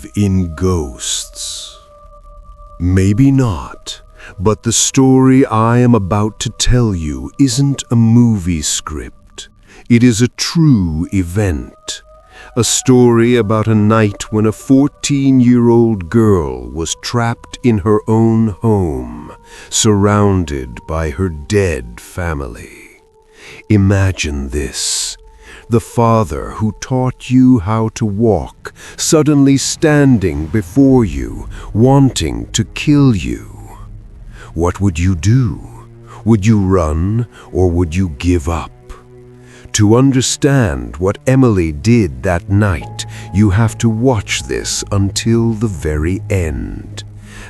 believe in ghosts? Maybe not, but the story I am about to tell you isn't a movie script. It is a true event. A story about a night when a 14-year-old girl was trapped in her own home, surrounded by her dead family. Imagine this. The father who taught you how to walk, suddenly standing before you, wanting to kill you. What would you do? Would you run or would you give up? To understand what Emily did that night, you have to watch this until the very end,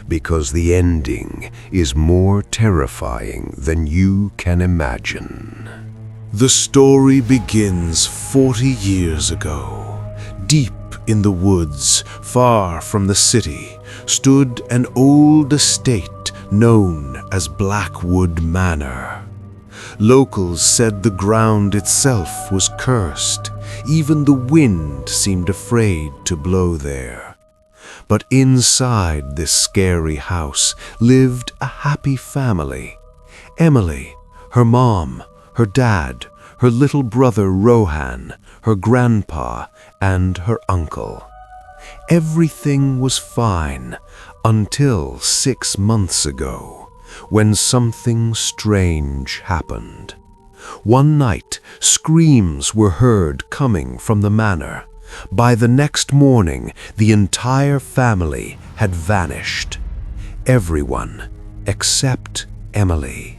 because the ending is more terrifying than you can imagine. The story begins 40 years ago. Deep in the woods, far from the city, stood an old estate known as Blackwood Manor. Locals said the ground itself was cursed. Even the wind seemed afraid to blow there. But inside this scary house lived a happy family. Emily, her mom, her dad, her little brother Rohan, her grandpa, and her uncle. Everything was fine until 6 months ago, when something strange happened. One night, screams were heard coming from the manor. By the next morning, the entire family had vanished. Everyone except Emily.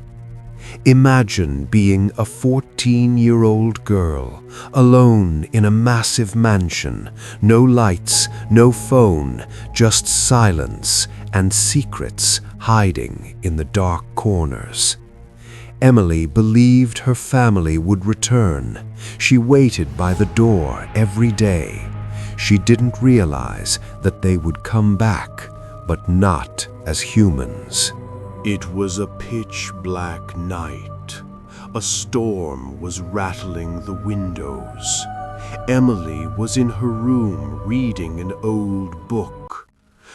Imagine being a 14-year-old girl, alone in a massive mansion, no lights, no phone, just silence and secrets hiding in the dark corners. Emily believed her family would return. She waited by the door every day. She didn't realize that they would come back, but not as humans. It was a pitch-black night. A storm was rattling the windows. Emily was in her room reading an old book.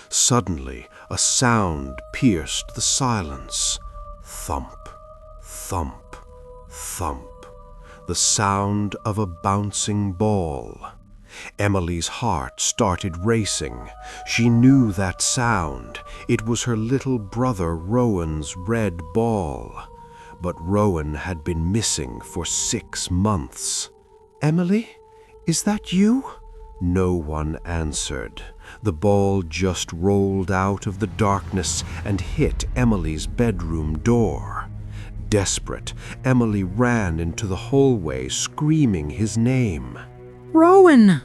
Suddenly, a sound pierced the silence. Thump, thump, thump. The sound of a bouncing ball. Emily's heart started racing. She knew that sound. It was her little brother Rowan's red ball. But Rowan had been missing for 6 months. "Emily, is that you?" No one answered. The ball just rolled out of the darkness and hit Emily's bedroom door. Desperate, Emily ran into the hallway, screaming his name. Rowan!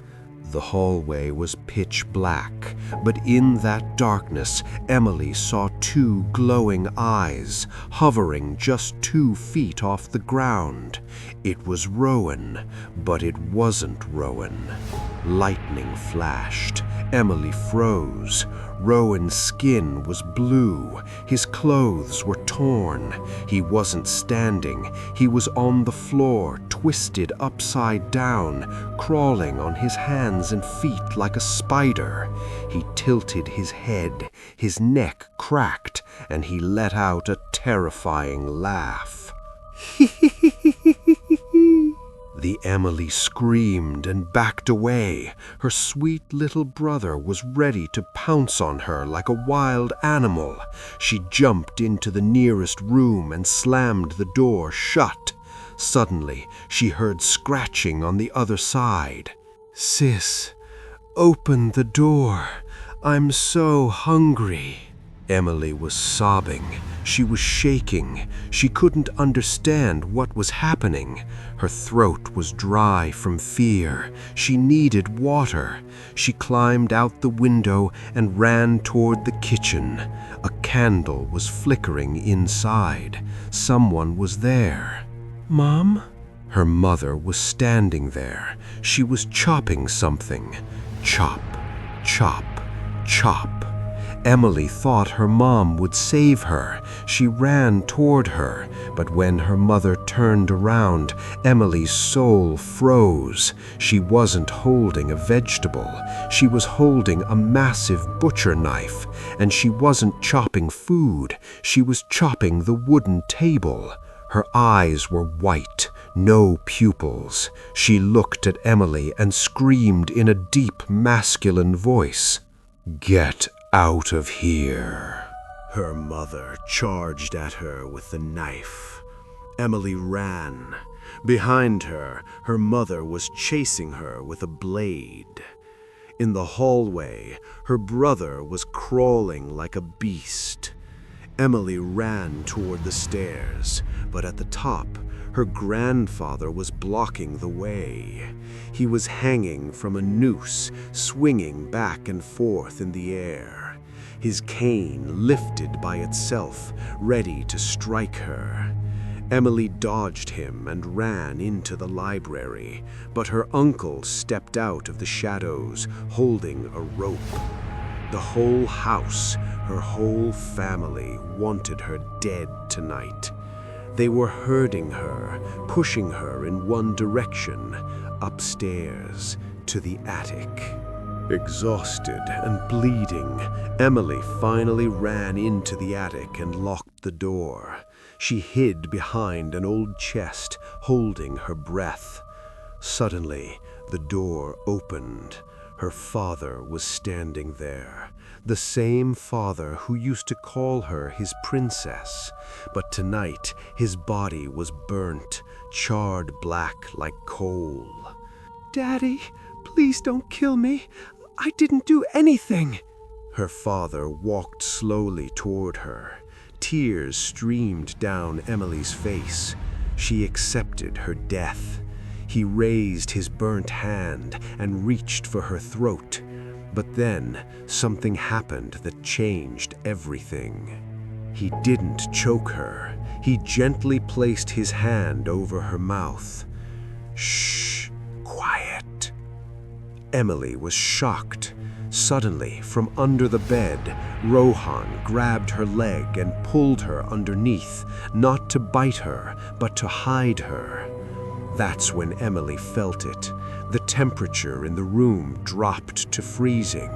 The hallway was pitch black, but in that darkness, Emily saw 2 glowing eyes hovering just 2 feet off the ground. It was Rowan, but it wasn't Rowan. Lightning flashed. Emily froze. Rowan's skin was blue. His clothes were torn. He wasn't standing. He was on the floor, twisted upside down, crawling on his hands and feet like a spider. He tilted his head. His neck cracked, and he let out a terrifying laugh. The Emily screamed and backed away. Her sweet little brother was ready to pounce on her like a wild animal. She jumped into the nearest room and slammed the door shut. Suddenly, she heard scratching on the other side. "Sis, open the door. I'm so hungry." Emily was sobbing. She was shaking. She couldn't understand what was happening. Her throat was dry from fear. She needed water. She climbed out the window and ran toward the kitchen. A candle was flickering inside. Someone was there. "Mom?" Her mother was standing there. She was chopping something. Chop, chop, chop. Emily thought her mom would save her. She ran toward her, but when her mother turned around, Emily's soul froze. She wasn't holding a vegetable. She was holding a massive butcher knife, and she wasn't chopping food. She was chopping the wooden table. Her eyes were white, no pupils. She looked at Emily and screamed in a deep masculine voice, "Get out of here." Her mother charged at her with the knife. Emily ran. Behind her, her mother was chasing her with a blade. In the hallway, her brother was crawling like a beast. Emily ran toward the stairs, but at the top, her grandfather was blocking the way. He was hanging from a noose, swinging back and forth in the air. His cane lifted by itself, ready to strike her. Emily dodged him and ran into the library, but her uncle stepped out of the shadows, holding a rope. The whole house, her whole family, wanted her dead tonight. They were herding her, pushing her in one direction, upstairs to the attic. Exhausted and bleeding, Emily finally ran into the attic and locked the door. She hid behind an old chest, holding her breath. Suddenly, the door opened. Her father was standing there, the same father who used to call her his princess. But tonight, his body was burnt, charred black like coal. "Daddy, please don't kill me. I didn't do anything." Her father walked slowly toward her. Tears streamed down Emily's face. She accepted her death. He raised his burnt hand and reached for her throat. But then something happened that changed everything. He didn't choke her. He gently placed his hand over her mouth. "Shh, quiet." Emily was shocked. Suddenly, from under the bed, Rohan grabbed her leg and pulled her underneath, not to bite her, but to hide her. That's when Emily felt it. The temperature in the room dropped to freezing.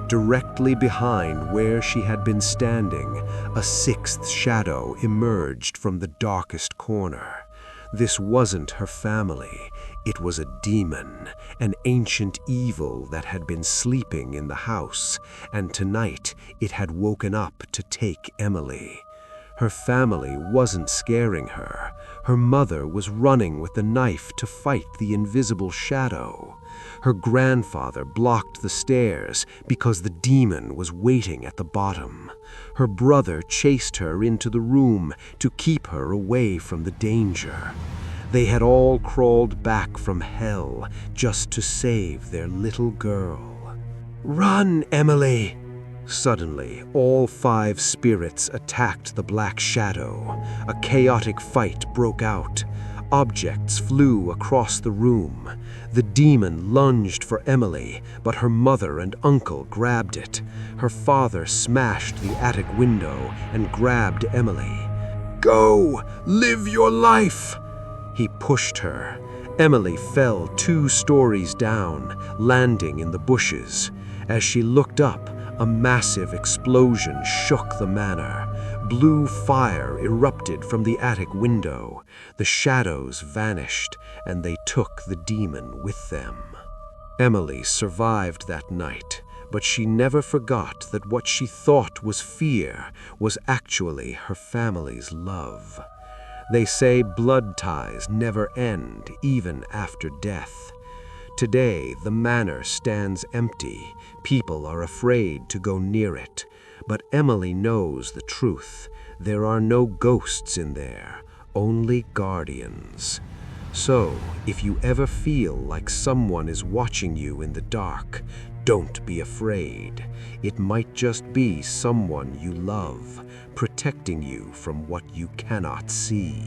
Directly behind where she had been standing, a sixth shadow emerged from the darkest corner. This wasn't her family. It was a demon, an ancient evil that had been sleeping in the house, and tonight it had woken up to take Emily. Her family wasn't scaring her. Her mother was running with the knife to fight the invisible shadow. Her grandfather blocked the stairs because the demon was waiting at the bottom. Her brother chased her into the room to keep her away from the danger. They had all crawled back from hell just to save their little girl. "Run, Emily!" Suddenly, all 5 spirits attacked the black shadow. A chaotic fight broke out. Objects flew across the room. The demon lunged for Emily, but her mother and uncle grabbed it. Her father smashed the attic window and grabbed Emily. "Go! Live your life!" He pushed her. Emily fell 2 stories down, landing in the bushes. As she looked up, a massive explosion shook the manor. Blue fire erupted from the attic window. The shadows vanished, and they took the demon with them. Emily survived that night, but she never forgot that what she thought was fear was actually her family's love. They say blood ties never end, even after death. Today, the manor stands empty. People are afraid to go near it. But Emily knows the truth. There are no ghosts in there, only guardians. So, if you ever feel like someone is watching you in the dark, don't be afraid. It might just be someone you love, protecting you from what you cannot see.